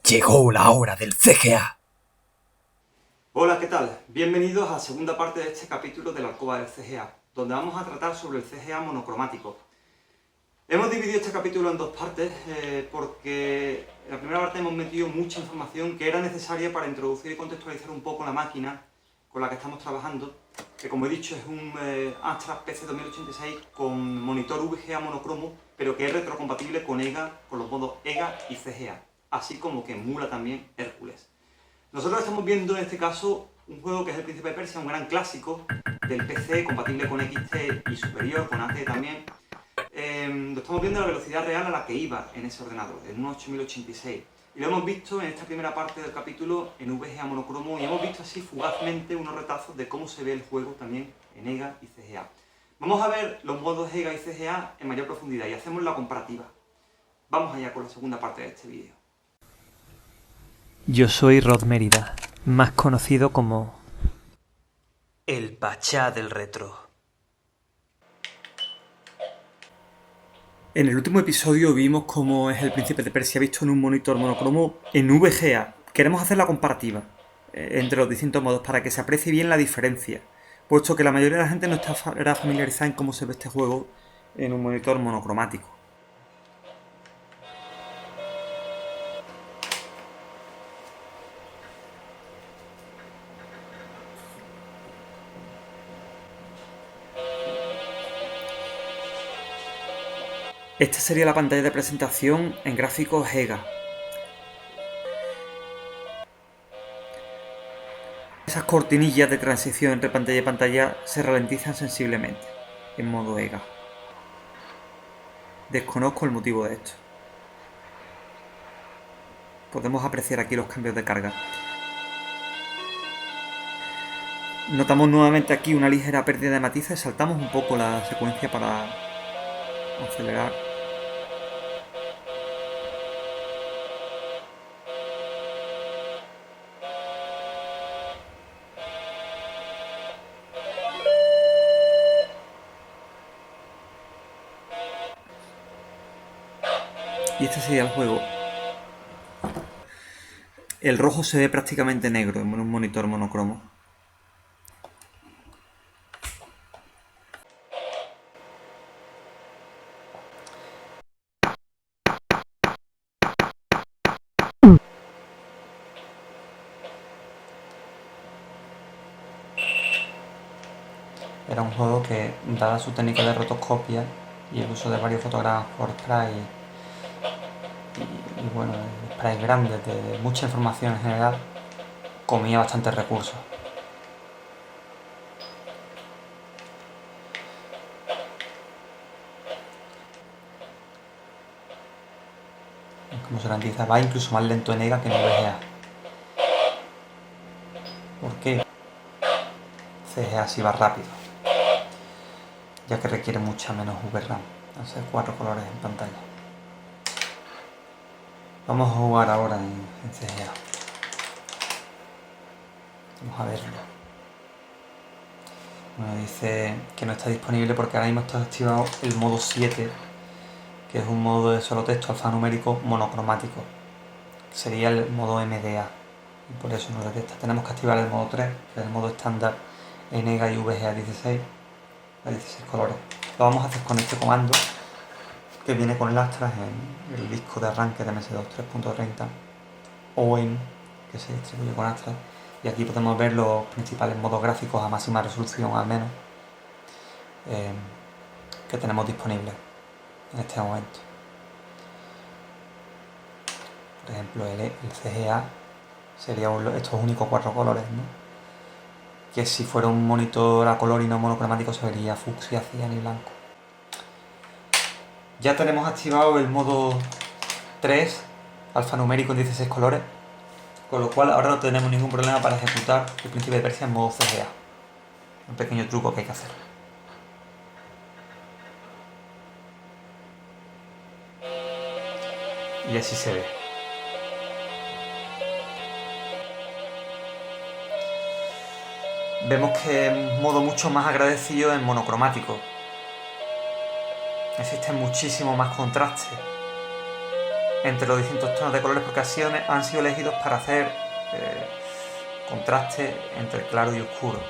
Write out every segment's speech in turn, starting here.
Llegó la hora del CGA. Hola, ¿qué tal? Bienvenidos a la segunda parte de este capítulo de la alcoba del CGA, donde vamos a tratar sobre el CGA monocromático. Hemos dividido este capítulo en dos partes porque en la primera parte hemos metido mucha información que era necesaria para introducir y contextualizar un poco la máquina con la que estamos trabajando, que como he dicho es un Amstrad PC 2086 con monitor VGA monocromo, pero que es retrocompatible con EGA, con los modos EGA y CGA, así como que emula también Hércules. Nosotros estamos viendo en este caso un juego que es el Príncipe de Persia, un gran clásico del PC, compatible con XT y superior, con AT también. Lo estamos viendo a la velocidad real a la que iba en ese ordenador, en un 8086. Y lo hemos visto en esta primera parte del capítulo en VGA monocromo y hemos visto así fugazmente unos retazos de cómo se ve el juego también en EGA y CGA. Vamos a ver los modos EGA y CGA en mayor profundidad y hacemos la comparativa. Vamos allá con la segunda parte de este vídeo. Yo soy Rod Mérida, más conocido como el Pachá del Retro. En el último episodio vimos cómo es el Príncipe de Persia visto en un monitor monocromo en VGA. Queremos hacer la comparativa entre los distintos modos para que se aprecie bien la diferencia, puesto que la mayoría de la gente no está familiarizada en cómo se ve este juego en un monitor monocromático. Esta sería la pantalla de presentación en gráficos EGA. Esas cortinillas de transición entre pantalla y pantalla se ralentizan sensiblemente en modo EGA. Desconozco el motivo de esto. Podemos apreciar aquí los cambios de carga. Notamos nuevamente aquí una ligera pérdida de matices. Saltamos un poco la secuencia para acelerar. Y este sería el juego. El rojo se ve prácticamente negro en un monitor monocromo. Era un juego que, dada su técnica de rotoscopia y el uso de varios fotogramas por spray y bueno, sprays grandes de mucha información en general, comía bastantes recursos. Como se garantiza, va incluso más lento en EGA que en VGA. ¿Por qué? CGA sí va rápido, ya que requiere mucha menos VRAM, hacer 4 colores en pantalla. Vamos a jugar ahora en CGA. Vamos a verlo. Bueno, dice que no está disponible porque ahora mismo está activado el modo 7, que es un modo de solo texto alfanumérico monocromático. Sería el modo MDA y por eso no detecta. Tenemos que activar el modo 3, que es el modo estándar en EGA y VGA 16, a 16 colores. Lo vamos a hacer con este comando que viene con el Amstrad en el disco de arranque de MS2 3.30 OEM, que se distribuye con Amstrad, y aquí podemos ver los principales modos gráficos a máxima resolución al menos que tenemos disponibles en este momento. Por ejemplo, el CGA sería estos únicos 4 colores, ¿no? Que si fuera un monitor a color y no monocromático se vería fucsia, cian y blanco. Ya tenemos activado el modo 3 alfanumérico en 16 colores, con lo cual ahora no tenemos ningún problema para ejecutar el Príncipe de Persia en modo CGA. Un pequeño truco que hay que hacer. Y así se ve. Vemos que es un modo mucho más agradecido en monocromático. Existe muchísimo más contraste entre los distintos tonos de colores porque así han sido elegidos para hacer contraste entre el claro y oscuro.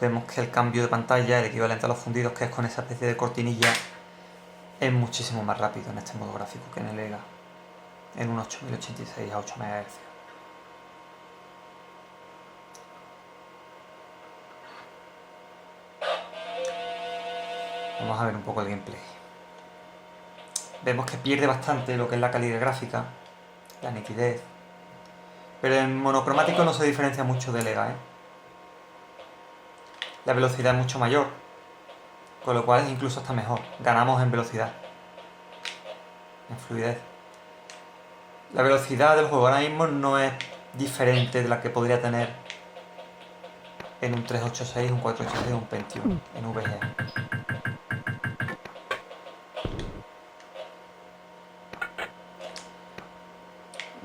Vemos que el cambio de pantalla, el equivalente a los fundidos, que es con esa especie de cortinilla, es muchísimo más rápido en este modo gráfico que en el EGA, en un 8086 a 8 MHz. Vamos a ver un poco el gameplay. Vemos que pierde bastante lo que es la calidad gráfica, la nitidez, pero en monocromático no se diferencia mucho del EGA, La velocidad es mucho mayor, con lo cual incluso está mejor. Ganamos en velocidad, en fluidez. La velocidad del juego ahora mismo no es diferente de la que podría tener en un 386, un 486 o un Pentium en VGA.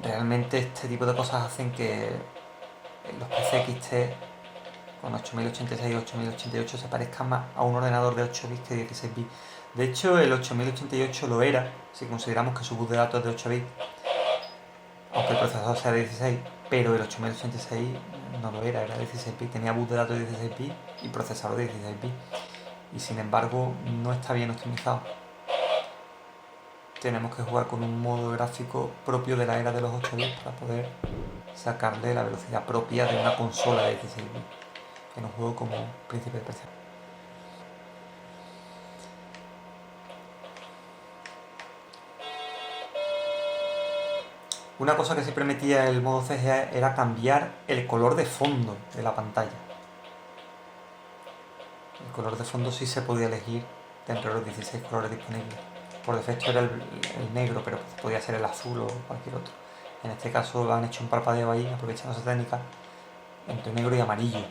Realmente este tipo de cosas hacen que los PC XT con 8086 y 8088 se parezcan más a un ordenador de 8 bits que 16 bits. De hecho, el 8088 lo era, si consideramos que su bus de datos es de 8 bits, aunque el procesador sea de 16, pero el 8086 no lo era, era de 16 bits, tenía bus de datos de 16 bits y procesador de 16 bits, y sin embargo no está bien optimizado. Tenemos que jugar con un modo gráfico propio de la era de los 8 bits para poder sacarle la velocidad propia de una consola de 16 bits en un juego como Príncipe de Persia. Una cosa que sí permitía el modo CGA era cambiar el color de fondo de la pantalla. El color de fondo sí se podía elegir de entre los 16 colores disponibles. Por defecto era el negro, pero podía ser el azul o cualquier otro. En este caso han hecho un parpadeo ahí, aprovechando esa técnica, entre negro y amarillo.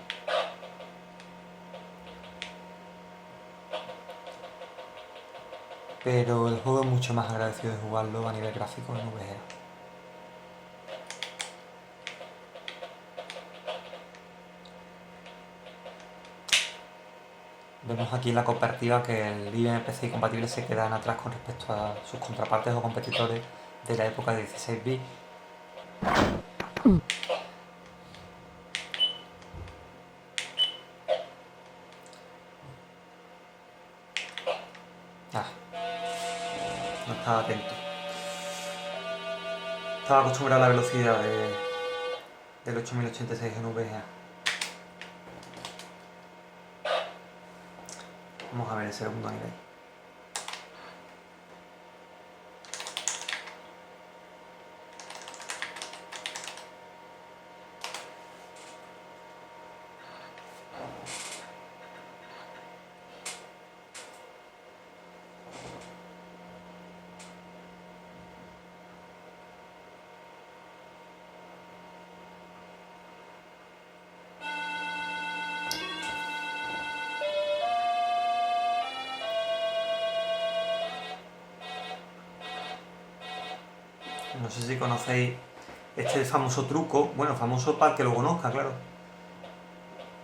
Pero el juego es mucho más agradecido de jugarlo a nivel gráfico en VGA. Vemos aquí en la comparativa que el IBM PC compatible se quedan atrás con respecto a sus contrapartes o competidores de la época de 16 bits. No estaba atento. Estaba acostumbrado a la velocidad del 8086 en VGA. Vamos a ver el segundo nivel. No sé si conocéis este famoso truco, bueno, famoso para el que lo conozca, claro.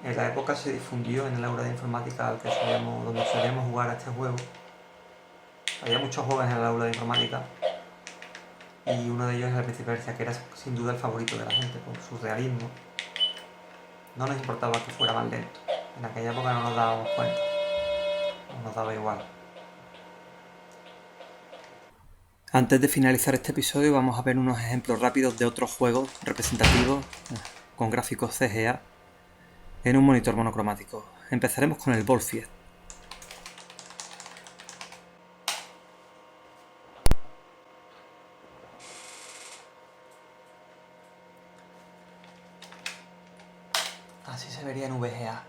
En la época se difundió en el aula de informática donde solíamos jugar a este juego. Había muchos juegos en el aula de informática y uno de ellos es el Príncipe de Persia, que era sin duda el favorito de la gente por su realismo. No nos importaba que fuera más lento. En aquella época no nos dábamos cuenta, no nos daba igual. Antes de finalizar este episodio vamos a ver unos ejemplos rápidos de otros juegos representativos con gráficos CGA en un monitor monocromático. Empezaremos con el Volfied. se vería en VGA.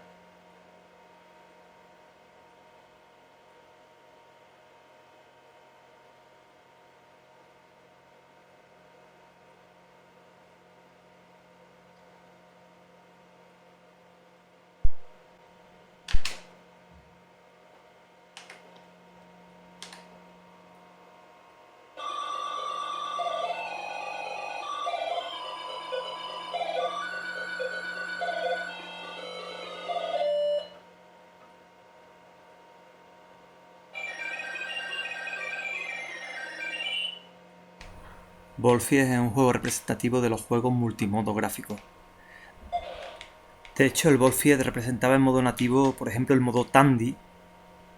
Wolfied es un juego representativo de los juegos multimodo gráficos. De hecho, el Wolfied representaba en modo nativo, por ejemplo, el modo Tandy,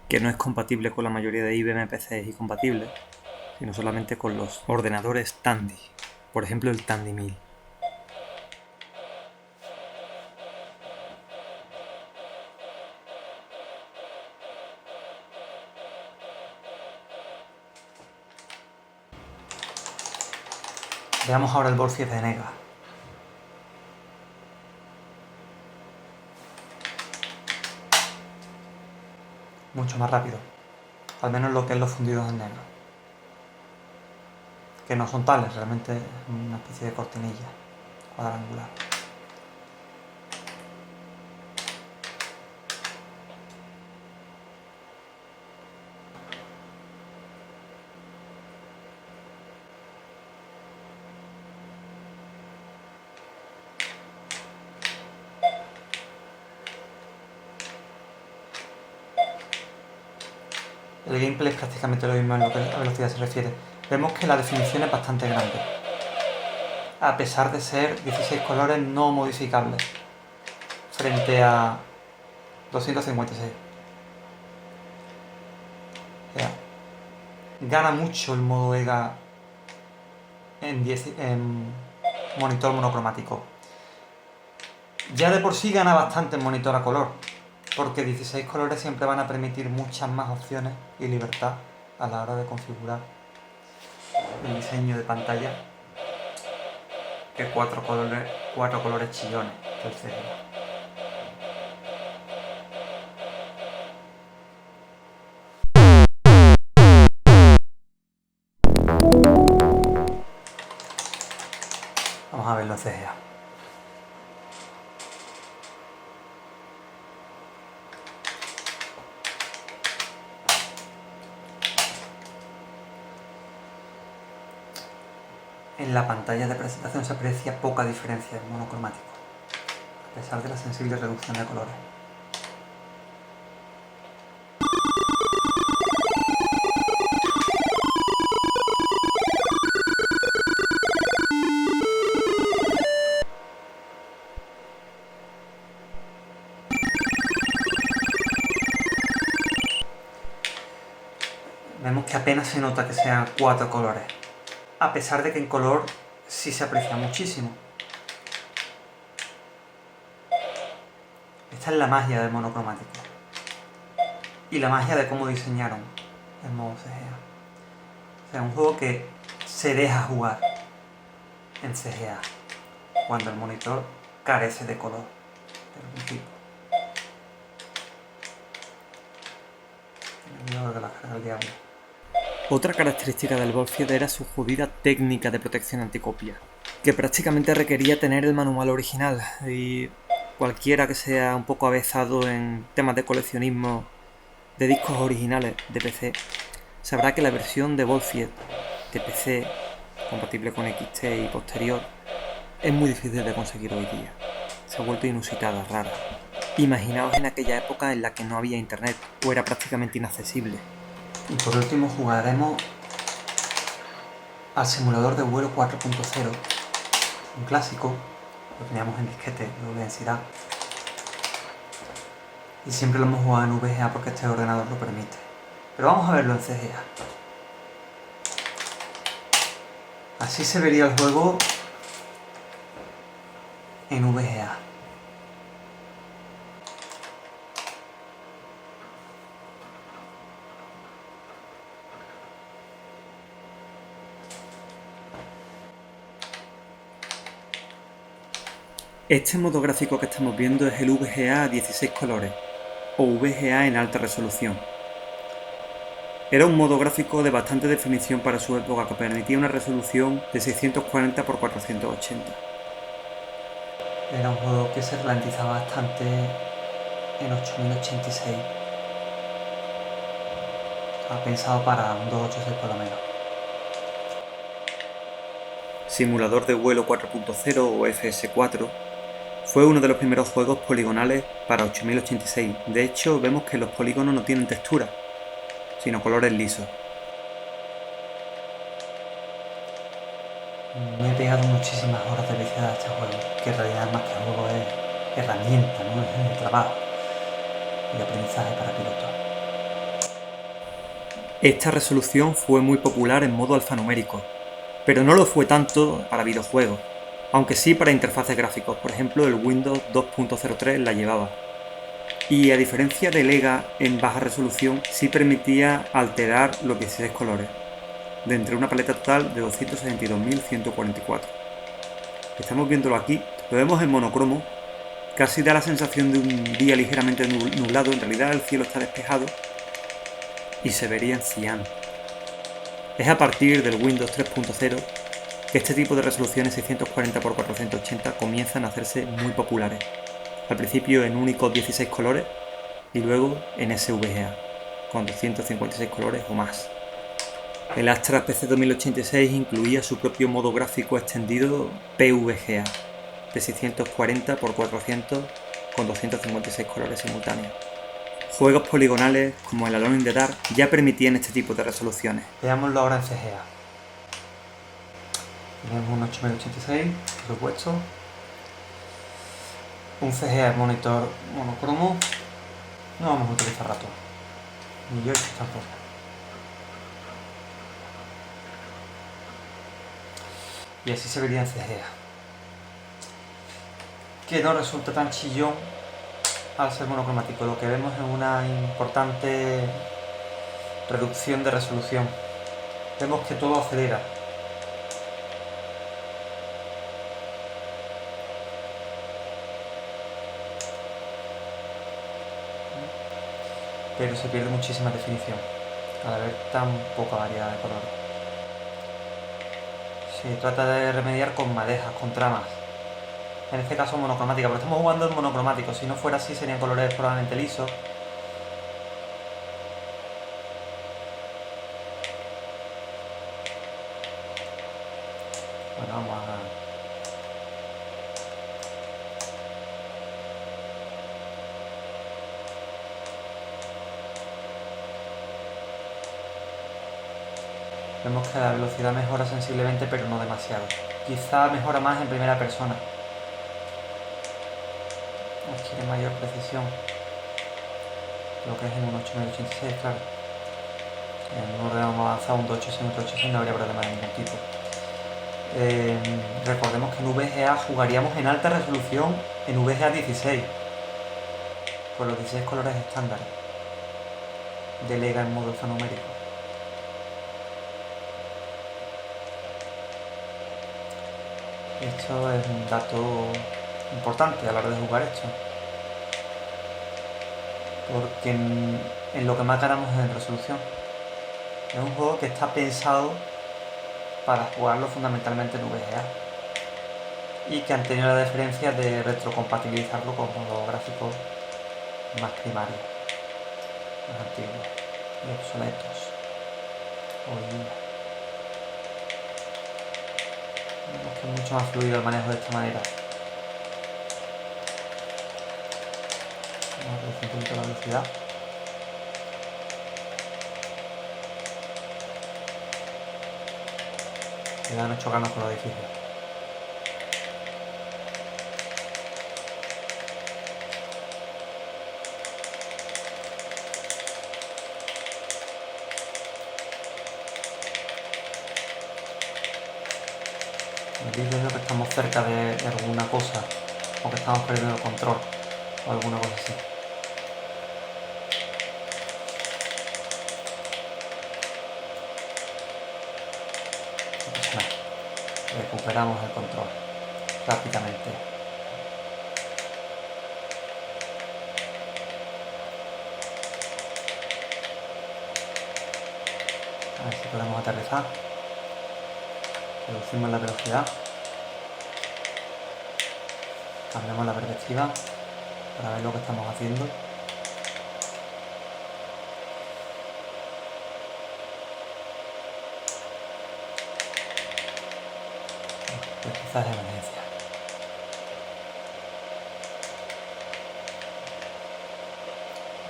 que no es compatible con la mayoría de IBM PCs y compatibles, sino solamente con los ordenadores Tandy, por ejemplo el Tandy 1000. Veamos ahora el Wolfied de NEGA. Mucho más rápido, al menos lo que es los fundidos en NEGA, que no son tales, realmente es una especie de cortinilla cuadrangular. El gameplay es prácticamente lo mismo en lo que a velocidad se refiere. Vemos que la definición es bastante grande, a pesar de ser 16 colores no modificables, frente a 256. O sea, gana mucho el modo EGA en monitor monocromático. Ya de por sí gana bastante en monitor a color, porque 16 colores siempre van a permitir muchas más opciones y libertad a la hora de configurar el diseño de pantalla que cuatro colores chillones del CGA. Vamos a verlo en CGA. En la pantalla de presentación se aprecia poca diferencia en monocromático, a pesar de la sensible reducción de colores. Vemos que apenas se nota que sean 4 colores, a pesar de que en color sí se aprecia muchísimo. Esta es la magia del monocromático y la magia de cómo diseñaron el modo CGA. O sea, un juego que se deja jugar en CGA cuando el monitor carece de color de algún tipo. Tiene miedo de la carga del diablo. Otra característica del Wolfied era su jodida técnica de protección anticopia, que prácticamente requería tener el manual original, y cualquiera que sea un poco avezado en temas de coleccionismo de discos originales de PC sabrá que la versión de Wolfied de PC, compatible con XT y posterior, es muy difícil de conseguir hoy día. Se ha vuelto inusitada, rara. Imaginaos en aquella época en la que no había internet o era prácticamente inaccesible. Y por último jugaremos al simulador de vuelo 4.0, un clásico, lo teníamos en disquete de doble densidad. Y siempre lo hemos jugado en VGA porque este ordenador lo permite. Pero vamos a verlo en CGA. Así se vería el juego en VGA. Este modo gráfico que estamos viendo es el VGA a 16 colores, o VGA en alta resolución. Era un modo gráfico de bastante definición para su época que permitía una resolución de 640 x 480. Era un juego que se ralentizaba bastante en 8086. Estaba pensado para un 286 por lo menos. Simulador de vuelo 4.0 o FS4 fue uno de los primeros juegos poligonales para 8086. De hecho, vemos que los polígonos no tienen textura, sino colores lisos. Me he pegado muchísimas horas de viciada a este juego, que en realidad más que juego es herramienta, ¿no? Es el trabajo y aprendizaje para pilotos. Esta resolución fue muy popular en modo alfanumérico, pero no lo fue tanto para videojuegos, aunque sí para interfaces gráficos, por ejemplo el Windows 2.03 la llevaba. Y a diferencia del EGA en baja resolución, sí permitía alterar los 16 colores, de entre una paleta total de 272.144. Estamos viéndolo aquí, lo vemos en monocromo, casi da la sensación de un día ligeramente nublado, en realidad el cielo está despejado y se vería en cian. Es a partir del Windows 3.0 que este tipo de resoluciones 640 x 480 comienzan a hacerse muy populares. Al principio en únicos 16 colores y luego en SVGA, con 256 colores o más. El Astra PC 2086 incluía su propio modo gráfico extendido PVGA, de 640 x 400 con 256 colores simultáneos. Juegos poligonales como el Alone in the Dark ya permitían este tipo de resoluciones. Veámoslo ahora en CGA. Tenemos un 8086, por supuesto. Un CGA monitor monocromo. No vamos a utilizar ratón. Ni yo tampoco. Y así se vería en CGA. Que no resulta tan chillón al ser monocromático. Lo que vemos es una importante reducción de resolución. Vemos que todo acelera. Pero se pierde muchísima definición al haber tan poca variedad de colores. Se trata de remediar con madejas, con tramas. En este caso monocromática, pero estamos jugando en monocromático. Si no fuera así serían colores probablemente lisos. Bueno, vamos a... Vemos que la velocidad mejora sensiblemente, pero no demasiado. Quizá mejora más en primera persona. Adquiere mayor precisión. Lo que es en un 8086, claro. En un ordenador más avanzado, un 286 no habría problema de ningún tipo. Recordemos que en VGA jugaríamos en alta resolución en VGA 16. Con los 16 colores estándares. Delega en modo alfanumérico. Esto es un dato importante a la hora de jugar esto, porque en lo que más ganamos es en resolución. Es un juego que está pensado para jugarlo fundamentalmente en VGA y que han tenido la diferencia de retrocompatibilizarlo con modos gráficos más primarios, más antiguos y obsoletos hoy día. Vemos que es mucho más fluido el manejo de esta manera. Vamos a reducir un poquito la velocidad. Cuidado de no chocarnos con los edificios. Digo que estamos cerca de alguna cosa o que estamos perdiendo el control o alguna cosa así. Pues nada, recuperamos el control rápidamente. ver si podemos aterrizar. Reducimos la velocidad. Cambiamos la perspectiva para ver lo que estamos haciendo. Quizás de emergencia.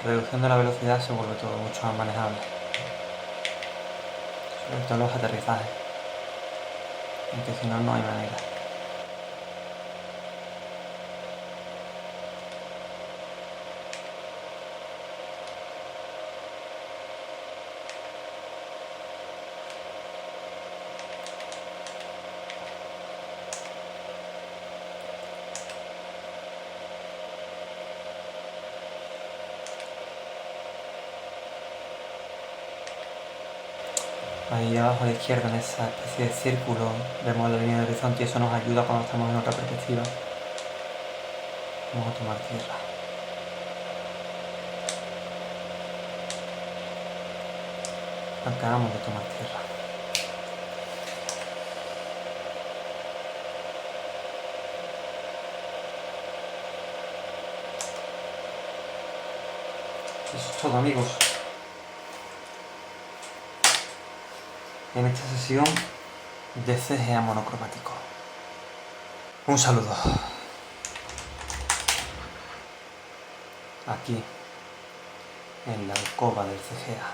Reduciendo la velocidad se vuelve todo mucho más manejable. Sobre todo los aterrizajes. Aunque si no, no hay manera. Ahí abajo a la izquierda, en esa especie de círculo, vemos la línea de horizonte y eso nos ayuda cuando estamos en otra perspectiva. Vamos a tomar tierra. Acabamos de tomar tierra. Eso es todo, amigos. En esta sesión de CGA monocromático. Un saludo. Aquí, en la alcoba del CGA.